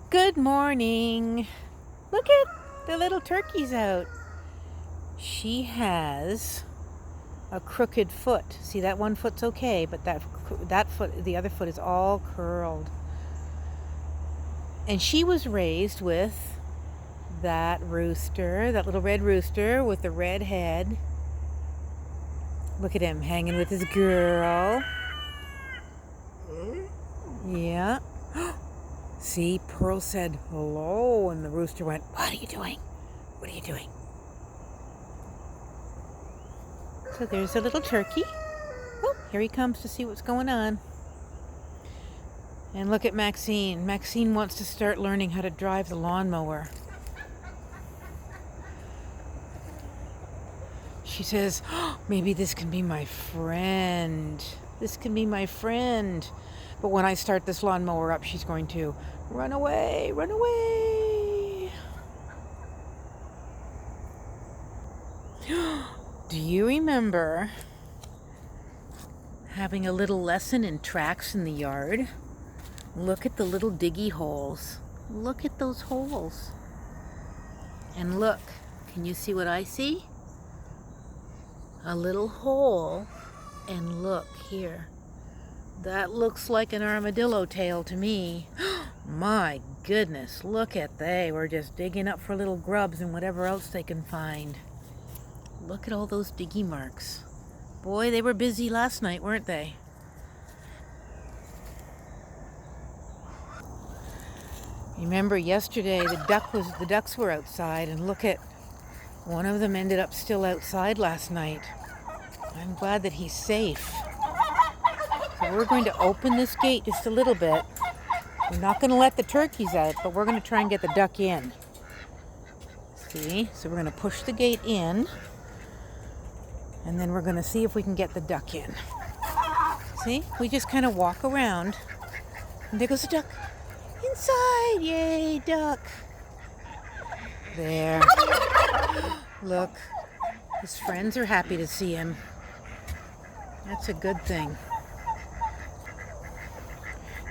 Good morning. Look at the little turkey's out. She has a crooked foot. See, that one foot's okay, but that foot, the other foot is all curled. And she was raised with that rooster, that little red rooster with the red head. Look at him hanging with his girl. Yeah. See, Pearl said hello, and the rooster went, "What are you doing? What are you doing?" So there's a little turkey. Oh, here he comes to see what's going on. And look at Maxine. Maxine wants to start learning how to drive the lawnmower. She says, oh, maybe this can be my friend. This can be my friend. But when I start this lawnmower up, she's going to run away, run away. Do you remember having a little lesson in tracks in the yard? Look at the little diggy holes. Look at those holes. And look, can you see what I see? A little hole. And look here. That looks like an armadillo tail to me. My goodness, look at they. We're just digging up for little grubs and whatever else they can find. Look at all those diggy marks. Boy, they were busy last night, weren't they? Remember yesterday the ducks were outside, and look at one of them ended up still outside last night. I'm glad that he's safe. So we're going to open this gate just a little bit. We're not going to let the turkeys out, but we're going to try and get the duck in. See? So we're going to push the gate in, and then we're going to see if we can get the duck in. See? We just kind of walk around, and there goes the duck. Inside! Yay, duck! There. Look. His friends are happy to see him. That's a good thing.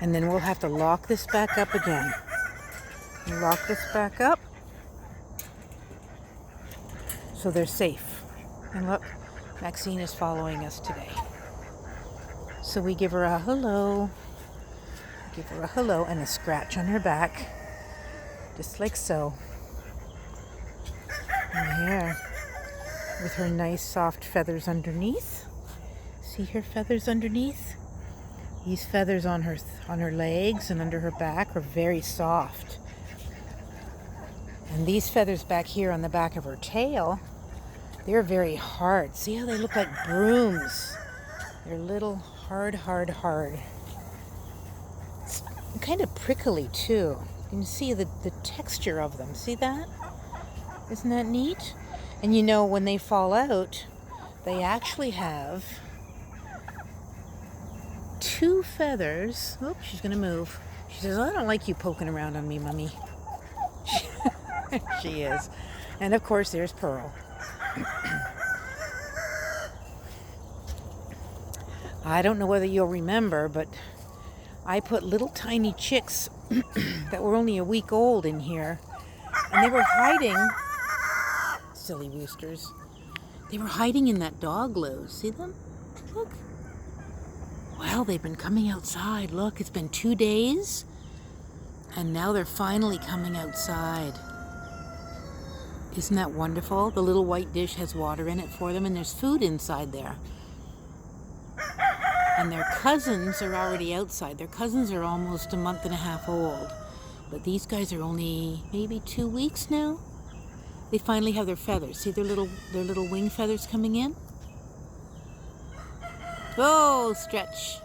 And then we'll have to lock this back up again. Lock this back up so they're safe. And look, Maxine is following us today. So we give her a hello. Give her a hello and a scratch on her back. Just like so. And here, with her nice soft feathers underneath. See her feathers underneath? These feathers on her legs and under her back are very soft. And these feathers back here on the back of her tail, they're very hard. See how they look like brooms? They're little hard. It's kind of prickly too. You can see the texture of them. See that? Isn't that neat? And you know, when they fall out, they actually have 2 feathers. Oh, she's going to move. She says, I don't like you poking around on me, Mummy. She is. And of course, there's Pearl. I don't know whether you'll remember, but I put little tiny chicks that were only a week old in here. And they were hiding. Silly roosters. They were hiding in that dog loo. See them? Look. Well, they've been coming outside. Look, it's been 2 days. And now they're finally coming outside. Isn't that wonderful? The little white dish has water in it for them, and there's food inside there. And their cousins are already outside. Their cousins are almost a month and a half old. But these guys are only maybe 2 weeks now. They finally have their feathers. See their little wing feathers coming in? Oh, stretch.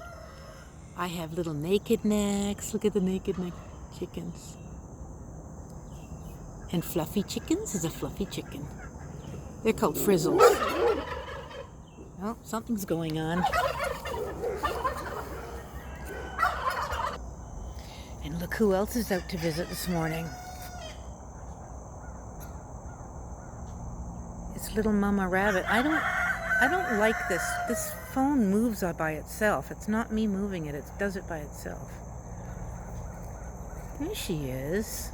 I have little naked necks. Look at the naked neck chickens. And Fluffy Chickens is a fluffy chicken. They're called frizzles. Oh, something's going on. And look who else is out to visit this morning. It's little Mama Rabbit. I don't like this. This phone moves by itself. It's not me moving it. It does it by itself. There she is.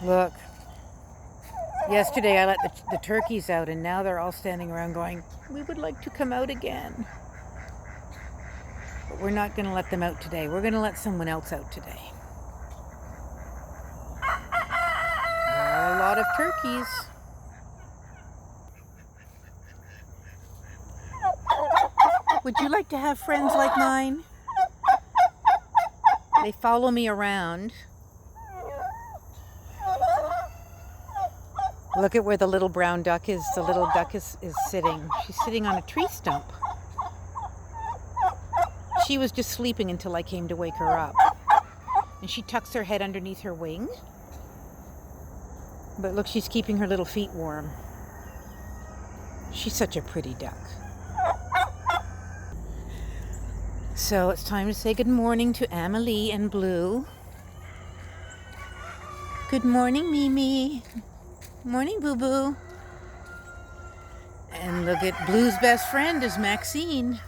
Look. Yesterday I let the turkeys out, and now they're all standing around going, "We would like to come out again." But we're not going to let them out today. We're going to let someone else out today. There are a lot of turkeys. Would you like to have friends like mine? They follow me around. Look at where the little brown duck is. The little duck is sitting. She's sitting on a tree stump. She was just sleeping until I came to wake her up. And she tucks her head underneath her wing. But look, she's keeping her little feet warm. She's such a pretty duck. So it's time to say good morning to Amelie and Blue. Good morning, Mimi. Morning, Boo Boo. And look at Blue's best friend is Maxine.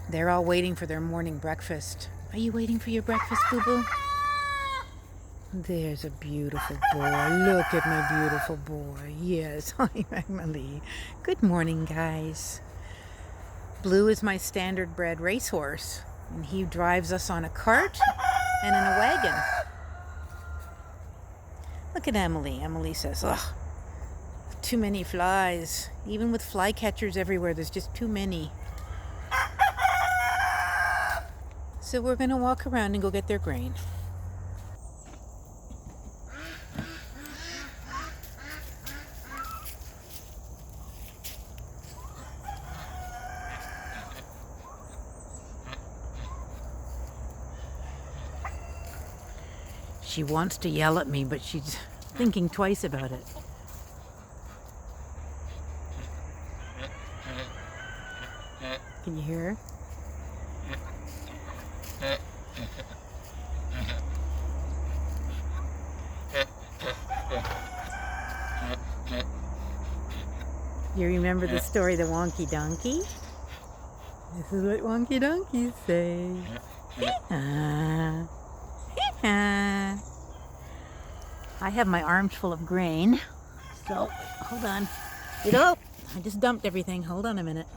They're all waiting for their morning breakfast. Are you waiting for your breakfast, Boo Boo? There's a beautiful boy. Look at my beautiful boy. Yes, I'm Emily. Good morning, guys. Blue is my standard bred racehorse, and he drives us on a cart and in a wagon. Look at Emily. Emily says, "Ugh, too many flies. Even with fly catchers everywhere, there's just too many." So we're going to walk around and go get their grain. She wants to yell at me, but she's thinking twice about it. Can you hear her? You remember the story, The Wonky Donkey? This is what wonky donkeys say. I have my arms full of grain, so hold on. I just dumped everything. Hold on a minute.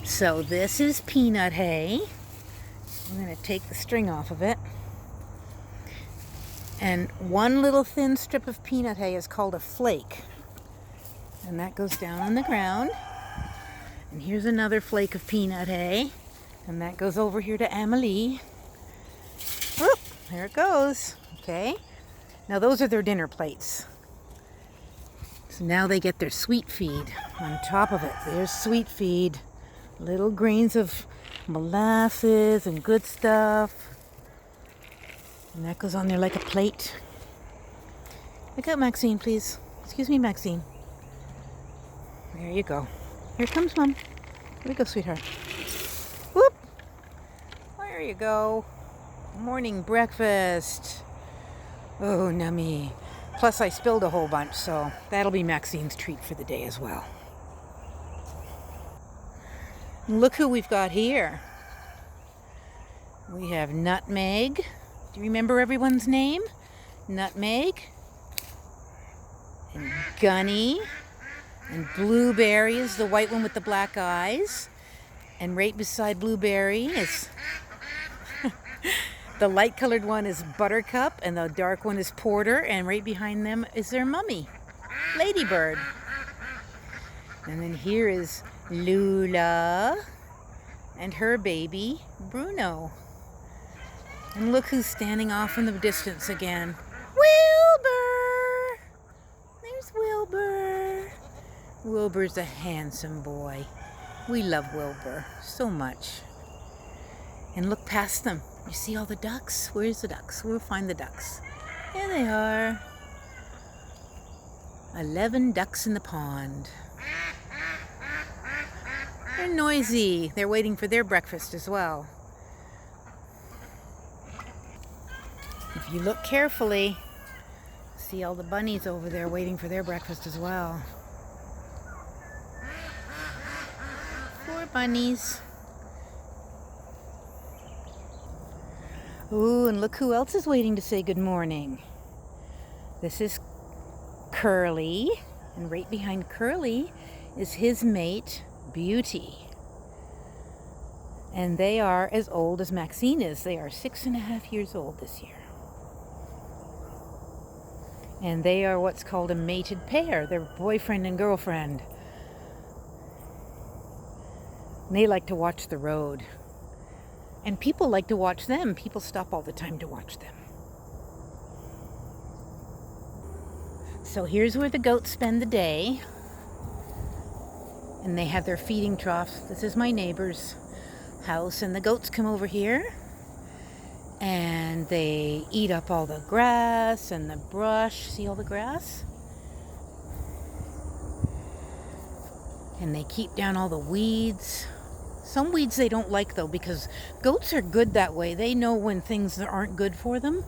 So this is peanut hay. I'm going to take the string off of it. And one little thin strip of peanut hay is called a flake. And that goes down on the ground. And here's another flake of peanut hay. And that goes over here to Amelie. Whoop, there it goes. Okay. Now those are their dinner plates. So now they get their sweet feed on top of it. There's sweet feed. Little grains of molasses and good stuff. And that goes on there like a plate. Look out, Maxine, please. Excuse me, Maxine. There you go. Here comes Mom. There you go, sweetheart. Whoop! There you go. Morning breakfast. Oh, nummy. Plus, I spilled a whole bunch, so that'll be Maxine's treat for the day as well. Look who we've got here. We have Nutmeg. Do you remember everyone's name? Nutmeg. And Gunny. And Blueberry is the white one with the black eyes. And right beside Blueberry is... the light-colored one is Buttercup, and the dark one is Porter, and right behind them is their mummy, Ladybird. And then here is Lula and her baby, Bruno. And look who's standing off in the distance again. Wilbur! There's Wilbur. Wilbur's a handsome boy. We love Wilbur so much. And look past them. You see all the ducks? Where's the ducks? We'll find the ducks. There they are. 11 ducks in the pond. They're noisy. They're waiting for their breakfast as well. If you look carefully, see all the bunnies over there waiting for their breakfast as well. Poor bunnies. Ooh, and look who else is waiting to say good morning. This is Curly, and right behind Curly is his mate, Beauty. And they are as old as Maxine is. They are 6.5 years old this year. And they are what's called a mated pair. They're boyfriend and girlfriend. And they like to watch the road. And people like to watch them. People stop all the time to watch them. So here's where the goats spend the day. And they have their feeding troughs. This is my neighbor's house. And the goats come over here. And they eat up all the grass and the brush. See all the grass? And they keep down all the weeds. Some weeds they don't like though, because goats are good that way. They know when things aren't good for them.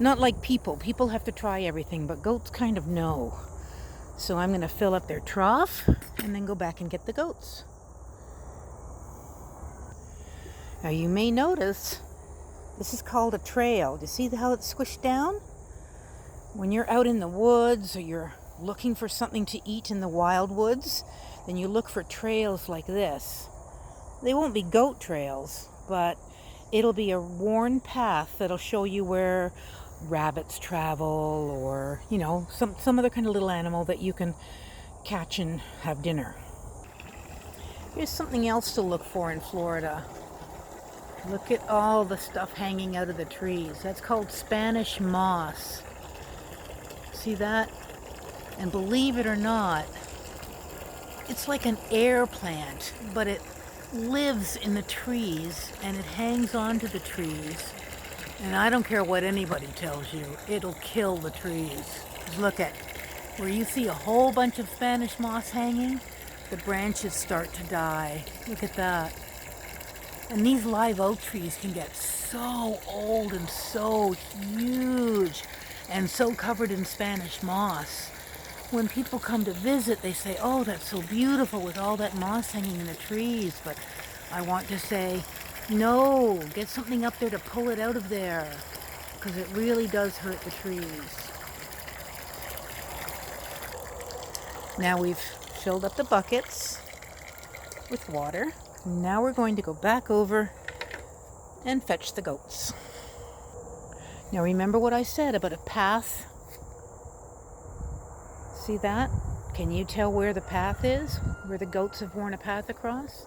Not like people. People have to try everything, but goats kind of know. So I'm going to fill up their trough and then go back and get the goats. Now you may notice this is called a trail. Do you see how it's squished down? When you're out in the woods or you're looking for something to eat in the wild woods, then you look for trails like this. They won't be goat trails, but it'll be a worn path that'll show you where rabbits travel, or, you know, some other kind of little animal that you can catch and have dinner. Here's something else to look for in Florida. Look at all the stuff hanging out of the trees. That's called Spanish moss. See that? And believe it or not, it's like an air plant, but it lives in the trees and it hangs onto the trees. And I don't care what anybody tells you, it'll kill the trees. Just look at where you see a whole bunch of Spanish moss hanging, the branches start to die. Look at that. And these live oak trees can get so old and so huge and so covered in Spanish moss. When people come to visit, they say, oh, that's so beautiful with all that moss hanging in the trees. But I want to say, no, get something up there to pull it out of there, because it really does hurt the trees. Now we've filled up the buckets with water. Now we're going to go back over and fetch the goats. Now remember what I said about a path? See that? Can you tell where the path is? Where the goats have worn a path across?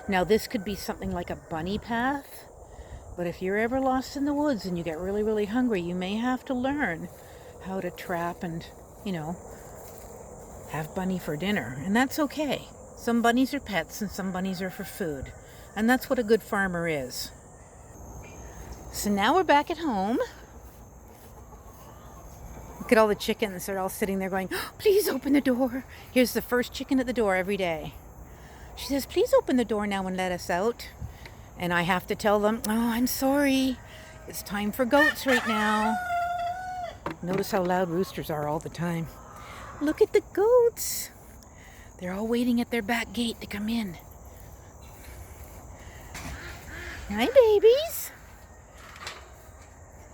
Now this could be something like a bunny path, but if you're ever lost in the woods and you get really, really hungry, you may have to learn how to trap and, you know, have bunny for dinner. And that's okay. Some bunnies are pets and some bunnies are for food. And that's what a good farmer is. So now we're back at home. Look at all the chickens. They're all sitting there going, oh, please open the door. Here's the first chicken at the door every day. She says, please open the door now and let us out. And I have to tell them, oh, I'm sorry. It's time for goats right now. Notice how loud roosters are all the time. Look at the goats. They're all waiting at their back gate to come in. Hi, babies.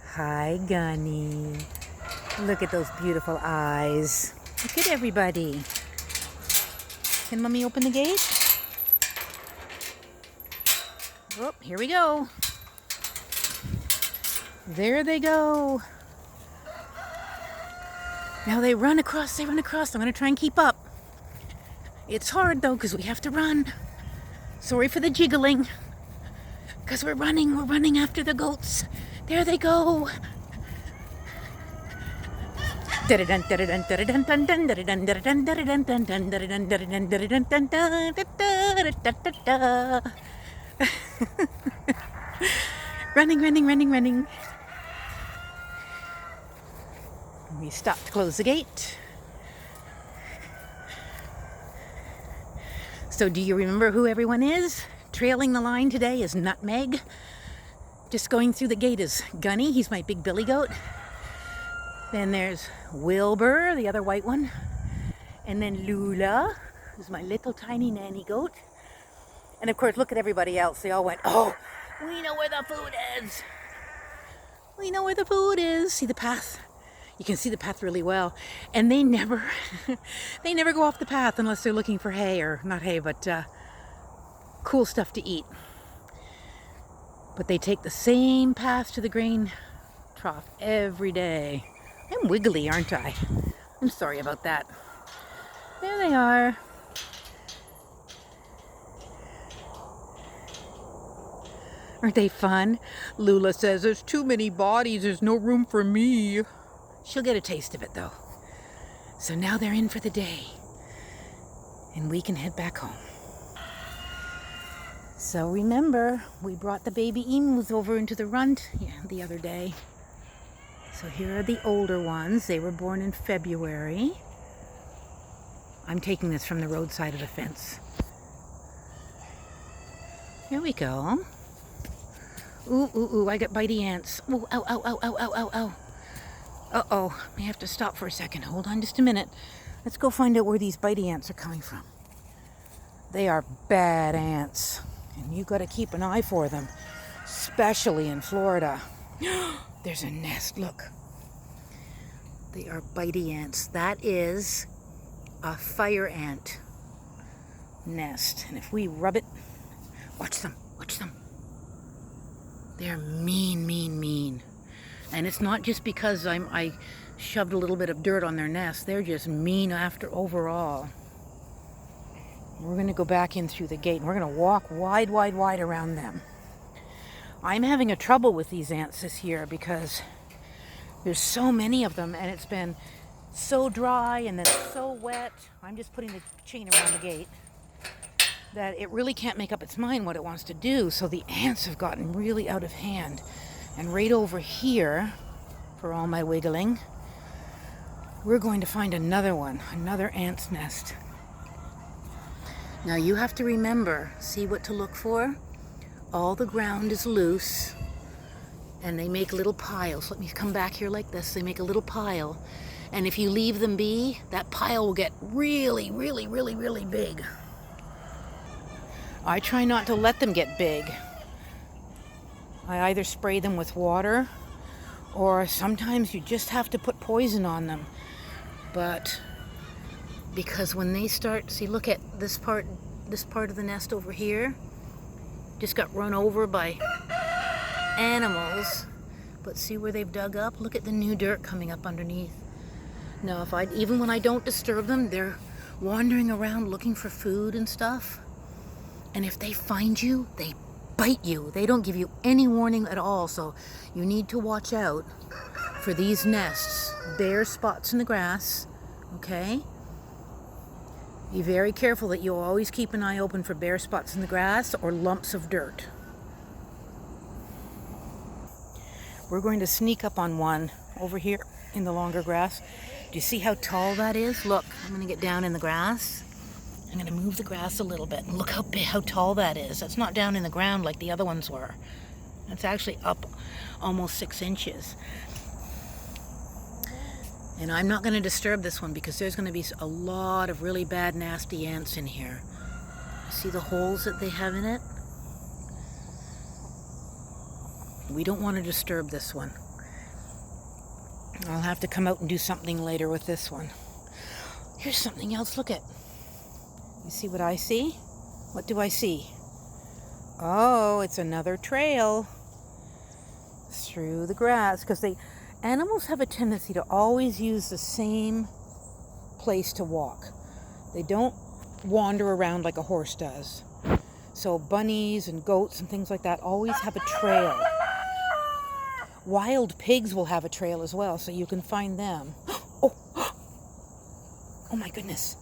Hi, Gunny. Look at those beautiful eyes. Look at everybody. Can Mommy open the gate? Oh, here we go. There they go. Now they run across. I'm going to try and keep up. It's hard though, because we have to run. Sorry for the jiggling. Because we're running after the goats. There they go. Running. We stop to close the gate. So do you remember who everyone is? Trailing the line today is Nutmeg. Just going through the gate is Gunny. He's my big billy goat. Then there's Wilbur, the other white one. And then Lula, who's my little tiny nanny goat. And of course, look at everybody else. They all went, oh, we know where the food is. We know where the food is. See the path? You can see the path really well. And they never, they never go off the path unless they're looking for hay, or not hay, but cool stuff to eat. But they take the same path to the grain trough every day. I'm wiggly, aren't I? I'm sorry about that. There they are. Aren't they fun? Lula says, there's too many bodies, there's no room for me. She'll get a taste of it though. So now they're in for the day. And we can head back home. So remember, we brought the baby emus over into the runt the other day. So here are the older ones. They were born in February. I'm taking this from the roadside of the fence. Here we go. Ooh, ooh, ooh, I got bitey ants. Ooh, ow, ow, ow, ow, ow, ow, ow. Uh-oh, may have to stop for a second. Hold on just a minute. Let's go find out where these bitey ants are coming from. They are bad ants, and you got to keep an eye for them, especially in Florida. There's a nest, look. They are bitey ants. That is a fire ant nest. And if we rub it, watch them, watch them. They're mean, mean, mean. And it's not just because I shoved a little bit of dirt on their nest. They're just mean after overall. We're going to go back in through the gate and we're going to walk wide, wide, wide around them. I'm having a trouble with these ants this year because there's so many of them and it's been so dry and then so wet. I'm just putting the chain around the gate that it really can't make up its mind what it wants to do. So the ants have gotten really out of hand. And right over here, for all my wiggling, we're going to find another one, another ant's nest. Now you have to remember, see what to look for? All the ground is loose and they make little piles. Let me come back here like this. They make a little pile. And if you leave them be, that pile will get really, really, really, really big. I try not to let them get big. I either spray them with water or sometimes you just have to put poison on them. But because when they start, see, look at this part of the nest over here, just got run over by animals. But see where they've dug up? Look at the new dirt coming up underneath. Now, even when I don't disturb them, they're wandering around looking for food and stuff. And if they find you, they bite you. They don't give you any warning at all. So you need to watch out for these nests. Bare spots in the grass, okay? Be very careful that you always keep an eye open for bare spots in the grass or lumps of dirt. We're going to sneak up on one over here in the longer grass. Do you see how tall that is? Look, I'm going to get down in the grass. I'm going to move the grass a little bit and look how tall that is. That's not down in the ground like the other ones were. That's actually up almost 6 inches. And I'm not going to disturb this one because there's going to be a lot of really bad, nasty ants in here. See the holes that they have in it? We don't want to disturb this one. I'll have to come out and do something later with this one. Here's something else. Look at. You see what I see? What do I see? Oh, it's another trail through the grass because animals have a tendency to always use the same place to walk. They don't wander around like a horse does. So bunnies and goats and things like that always have a trail. Wild pigs will have a trail as well, so you can find them. Oh my goodness.